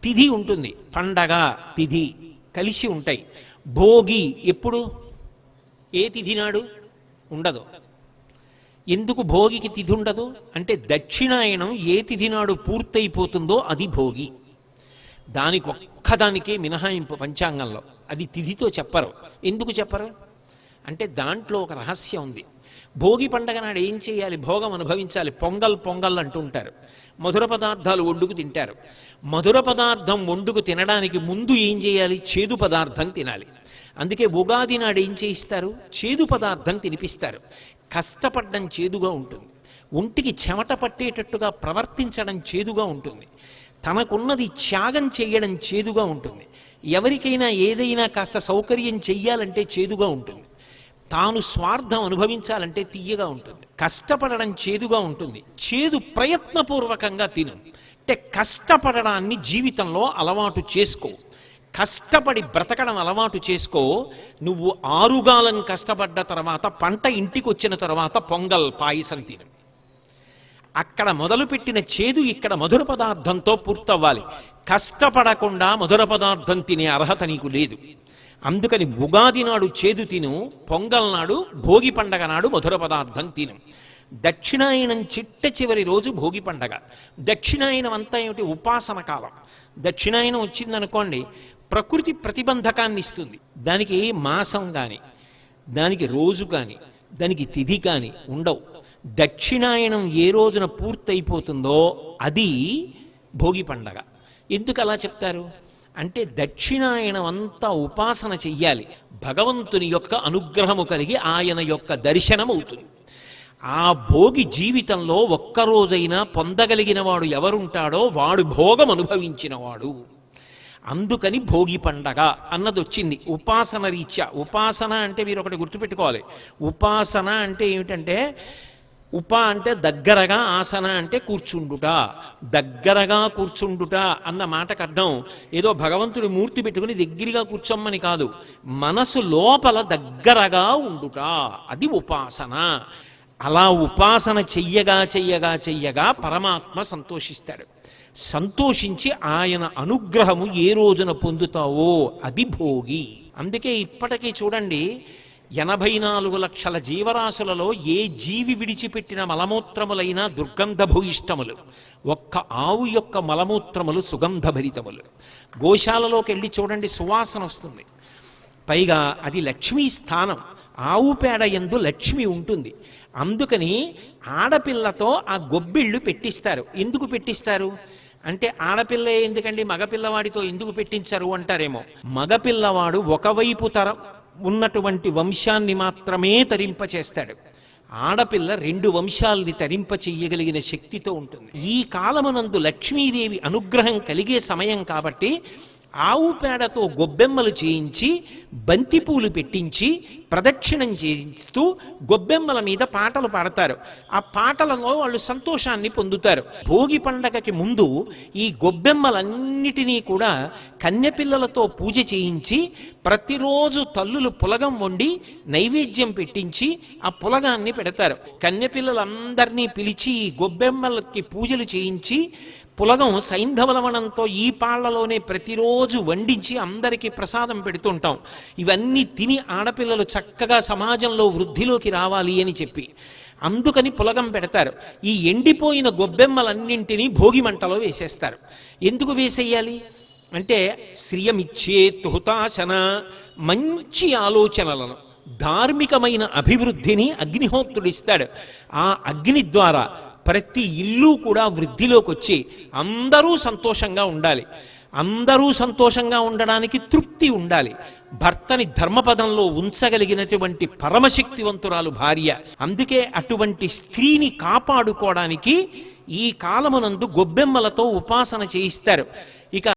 తిథి ఉంటుంది, పండగ తిథి కలిసి ఉంటాయి. భోగి ఎప్పుడు, ఏ తిథి నాడు ఉండదు. ఎందుకు భోగికి తిథి ఉండదు అంటే దక్షిణాయనం ఏ తిథి నాడు పూర్తయిపోతుందో అది భోగి. దానికి ఒక్కదానికే మినహాయింపు పంచాంగంలో, అది తిథితో చెప్పరు. ఎందుకు చెప్పరు అంటే దాంట్లో ఒక రహస్యం ఉంది. భోగి పండగ నాడు ఏం చేయాలి, భోగం అనుభవించాలి. పొంగల్ పొంగల్ అంటూ ఉంటారు, మధుర పదార్థాలు వండుకు తింటారు. మధుర పదార్థం వండుకు తినడానికి ముందు ఏం చేయాలి, చేదు పదార్థం తినాలి. అందుకే ఉగాది నాడు ఏం చేయిస్తారు, చేదు పదార్థం తినిపిస్తారు. కష్టపడడం చేదుగా ఉంటుంది, ఒంటికి చెమట పట్టేటట్టుగా ప్రవర్తించడం చేదుగా ఉంటుంది, తనకున్నది త్యాగం చేయడం చేదుగా ఉంటుంది. ఎవరికైనా ఏదైనా కాస్త సౌకర్యం చెయ్యాలంటే చేదుగా ఉంటుంది, తాను స్వార్థం అనుభవించాలంటే తీయగా ఉంటుంది. కష్టపడడం చేదుగా ఉంటుంది, చేదు ప్రయత్నపూర్వకంగా తిను. అంటే కష్టపడడాన్ని జీవితంలో అలవాటు చేసుకో, కష్టపడి బ్రతకడం అలవాటు చేసుకో. నువ్వు ఆరుగాలం కష్టపడ్డ తర్వాత పంట ఇంటికి వచ్చిన తర్వాత పొంగల్ పాయసం తిను. అక్కడ మొదలుపెట్టిన చేదు ఇక్కడ మధుర పదార్థంతో పూర్తవ్వాలి. కష్టపడకుండా మధుర పదార్థం తినే అర్హత నీకు లేదు. అందుకని ఉగాది నాడు చేదు తిను, పొంగల్ నాడు భోగి పండగ నాడు మధుర పదార్థం తిను. దక్షిణాయనం చిట్ట చివరి రోజు భోగి పండగ. దక్షిణాయనం అంతా ఏమిటి, ఉపాసన కాలం. దక్షిణాయనం వచ్చిందనుకోండి, ప్రకృతి ప్రతిబంధకాన్ని ఇస్తుంది. దానికి మాసం కానీ, దానికి రోజు కానీ, దానికి తిథి కానీ ఉండవు. దక్షిణాయనం ఏ రోజున పూర్తయిపోతుందో అది భోగి పండగ. ఎందుకు అలా చెప్తారు అంటే దక్షిణాయనం అంతా ఉపాసన చెయ్యాలి, భగవంతుని యొక్క అనుగ్రహము కలిగి ఆయన యొక్క దర్శనం అవుతుంది. ఆ భోగి జీవితంలో ఒక్కరోజైనా పొందగలిగిన వాడు ఎవరుంటాడో వాడు భోగం అనుభవించినవాడు. అందుకని భోగి పండగ అన్నది వచ్చింది ఉపాసన రీత్యా. ఉపాసన అంటే మీరు ఒకటి గుర్తుపెట్టుకోవాలి, ఉపాసన అంటే ఏమిటంటే ఉప అంటే దగ్గరగా, ఆసన అంటే కూర్చుండుట. దగ్గరగా కూర్చుండుట అన్న మాటకు అర్థం ఏదో భగవంతుడి మూర్తి పెట్టుకుని దగ్గరగా కూర్చోమ్మని కాదు, మనసు లోపల దగ్గరగా ఉండుట, అది ఉపాసన. అలా ఉపాసన చెయ్యగా చెయ్యగా చెయ్యగా పరమాత్మ సంతోషిస్తాడు. సంతోషించి ఆయన అనుగ్రహము ఏ రోజున పొందుతావో అది భోగి. అందుకే ఇప్పటికీ చూడండి, 84 లక్షల జీవరాశులలో ఏ జీవి విడిచిపెట్టిన మలమూత్రములైనా దుర్గంధభూయిష్టములు, ఒక్క ఆవు యొక్క మలమూత్రములు సుగంధభరితములు. గోశాలలోకి వెళ్ళి చూడండి, సువాసన వస్తుంది. పైగా అది లక్ష్మీ స్థానం, ఆవు పేడ యందు లక్ష్మి ఉంటుంది. అందుకని ఆడపిల్లతో ఆ గొబ్బిళ్ళు పెట్టిస్తారు. ఎందుకు పెట్టిస్తారు అంటే ఆడపిల్ల ఎందుకండి మగపిల్లవాడితో ఎందుకు పెట్టించరు అంటారేమో. మగపిల్లవాడు ఒకవైపు ఉన్నటువంటి వంశాన్ని మాత్రమే తరింపచేస్తాడు, ఆడపిల్ల 2 వంశాలని తరింప చెయ్యగలిగిన శక్తితో ఉంటుంది. ఈ కాలమునందు లక్ష్మీదేవి అనుగ్రహం కలిగే సమయం కాబట్టి ఆవు పేడతో గొబ్బెమ్మలు చేయించి బంతిపూలు పెట్టించి ప్రదక్షిణం చేయిస్తూ గొబ్బెమ్మల మీద పాటలు పాడతారు. ఆ పాటలలో వాళ్ళు సంతోషాన్ని పొందుతారు. భోగి పండగకి ముందు ఈ గొబ్బెమ్మలన్నిటినీ కూడా కన్యపిల్లలతో పూజ చేయించి ప్రతిరోజు తల్లులు పులగం వండి నైవేద్యం పెట్టించి ఆ పులగాన్ని పెడతారు. కన్యపిల్లలందరినీ పిలిచి ఈ గొబ్బెమ్మలకి పూజలు చేయించి పులగం సైంధవలవనంతో ఈ పాళ్లలోనే ప్రతిరోజు వండించి అందరికీ ప్రసాదం పెడుతుంటాం. ఇవన్నీ తిని ఆడపిల్లలు చక్కగా సమాజంలో వృద్ధిలోకి రావాలి అని చెప్పి అందుకని పులగం పెడతారు. ఈ ఎండిపోయిన గొబ్బెమ్మలన్నింటినీ భోగి మంటలో వేసేస్తారు. ఎందుకు వేసేయాలి అంటే శ్రియమిచ్చేత్ హుతాశన, మంచి ఆలోచనలను, ధార్మికమైన అభివృద్ధిని అగ్నిహోత్రుడిస్తాడు. ఆ అగ్ని ద్వారా ప్రతి ఇల్లు కూడా వృద్ధిలోకి వచ్చి అందరూ సంతోషంగా ఉండాలి. అందరూ సంతోషంగా ఉండడానికి తృప్తి ఉండాలి. భర్తని ధర్మపదంలో ఉంచగలిగినటువంటి పరమశక్తివంతురాలు భార్య. అందుకే అటువంటి స్త్రీని కాపాడుకోవడానికి ఈ కాలమునందు గొబ్బెమ్మలతో ఉపాసన చేయిస్తారు. ఇక